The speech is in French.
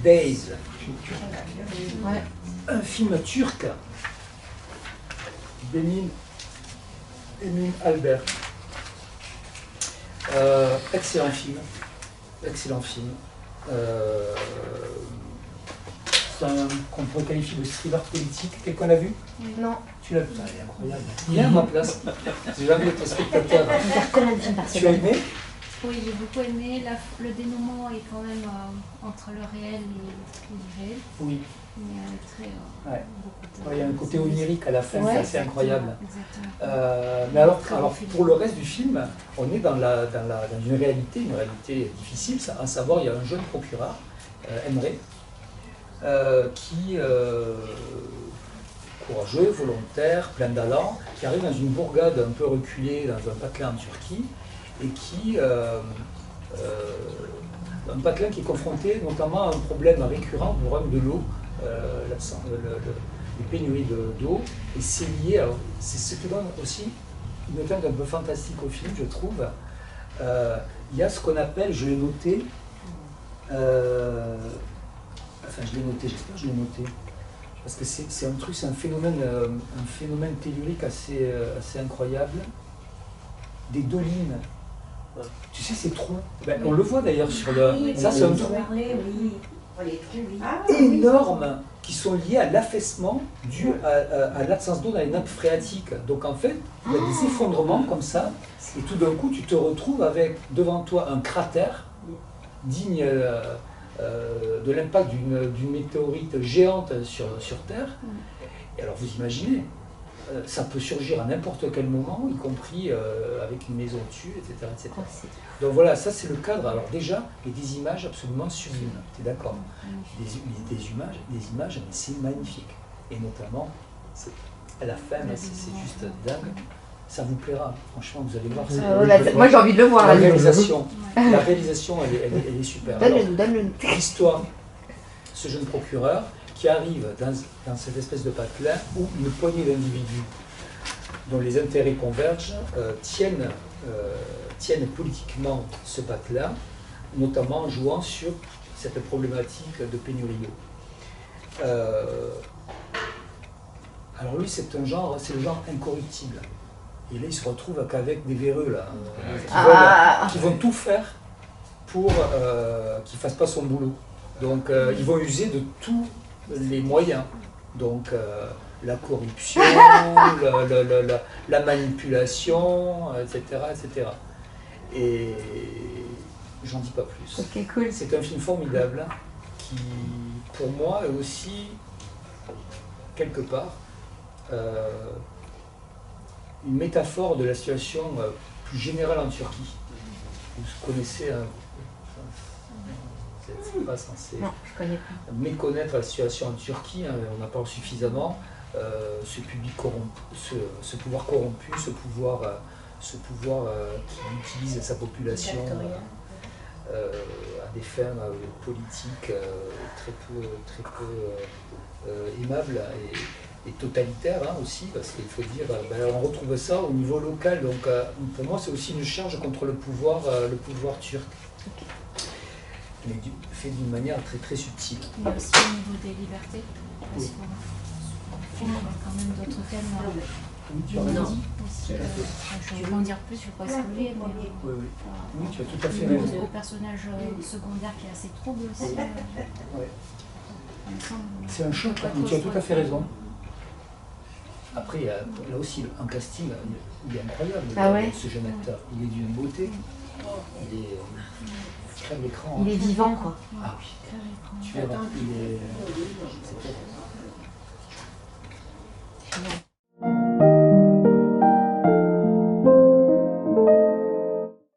Days. Ouais. Un film turc d'Emin Albert. Excellent film. Excellent film. C'est un qu'on pourrait qualifier de thriller politique. Quelqu'un l'a vu? Non. Tu l'as vu? Ah, il est incroyable. Il est à ma place. J'ai jamais été spectateur. Combien de films par Tu as semaine? aimé? Oui, j'ai beaucoup aimé. Le dénouement est quand même entre le réel et l'irréel. Oui. Mais très. Ouais. Beaucoup de... Il y a un côté onirique à la fin, Ouais, c'est assez incroyable. Exactement. Mais alors, pour le reste du film, on est dans une réalité difficile, à savoir, il y a un jeune procureur, Emre, qui courageux, volontaire, plein d'allant, qui arrive dans une bourgade un peu reculée, dans un patelin en Turquie, et qui un patelin qui est confronté notamment à un problème récurrent, le problème de l'eau, les pénuries d'eau, et c'est lié, c'est ce qui donne aussi une teinte un peu fantastique au film, je trouve. Il y a ce qu'on appelle, je l'ai noté, j'espère que je l'ai noté, parce que c'est un truc, c'est un phénomène tellurique assez incroyable, des dolines. Tu sais, ces trous, on le voit d'ailleurs sur le... Ça, c'est un trou énorme qui sont liés à l'affaissement dû à l'absence d'eau dans les nappes phréatiques. Donc en fait, il y a des effondrements comme ça, et tout d'un coup, tu te retrouves avec devant toi un cratère digne de l'impact d'une météorite géante sur Terre. Et alors vous imaginez, ça peut surgir à n'importe quel moment, y compris avec une maison dessus, etc. etc. Donc voilà, ça c'est le cadre. Alors déjà, il y a des images absolument sublimes, tu es d'accord? Des images, mais c'est magnifique. Et notamment, à la fin, c'est juste dingue. Ça vous plaira, franchement, vous allez voir. Moi j'ai envie de le voir. La réalisation, elle est super. Donne-le. L'histoire, ce jeune procureur qui arrive dans cette espèce de patelin où une poignée d'individus dont les intérêts convergent tiennent politiquement ce patelin, notamment en jouant sur cette problématique de pénurie d'eau. Alors lui, c'est le genre incorruptible. Et là, il se retrouve qu'avec des véreux là, qui vont tout faire pour qu'il ne fasse pas son boulot. Donc ils vont user de tous les moyens. Donc la corruption, la manipulation, etc. etc. Et j'en dis pas plus. Ok, cool. C'est un film formidable qui, pour moi, est aussi, quelque part, une métaphore de la situation plus générale en Turquie. Vous connaissez c'est pas censé méconnaître la situation en Turquie, hein, on en parle suffisamment. Ce public corrompu, ce pouvoir corrompu, ce pouvoir qui utilise sa population à des fins politiques très peu aimables et totalitaires aussi, parce qu'il faut dire, on retrouve ça au niveau local. Donc pour moi, c'est aussi une charge contre le pouvoir turc. Mais fait d'une manière très subtile. Mais aussi au niveau des libertés, parce qu'on filme quand même d'autres thèmes. Oui, tu as raison. Je vais en dire plus, je ne vais pas spoiler, mais oui, tu as tout à fait raison. le personnage secondaire qui est assez trouble aussi. C'est un choc, mais tu as tout à fait raison. Après, là aussi, un casting, il est incroyable, ce jeune acteur. Il est d'une beauté. Il est crève l'écran. Il est vivant, quoi. Ah oui. Tu vas voir, il est...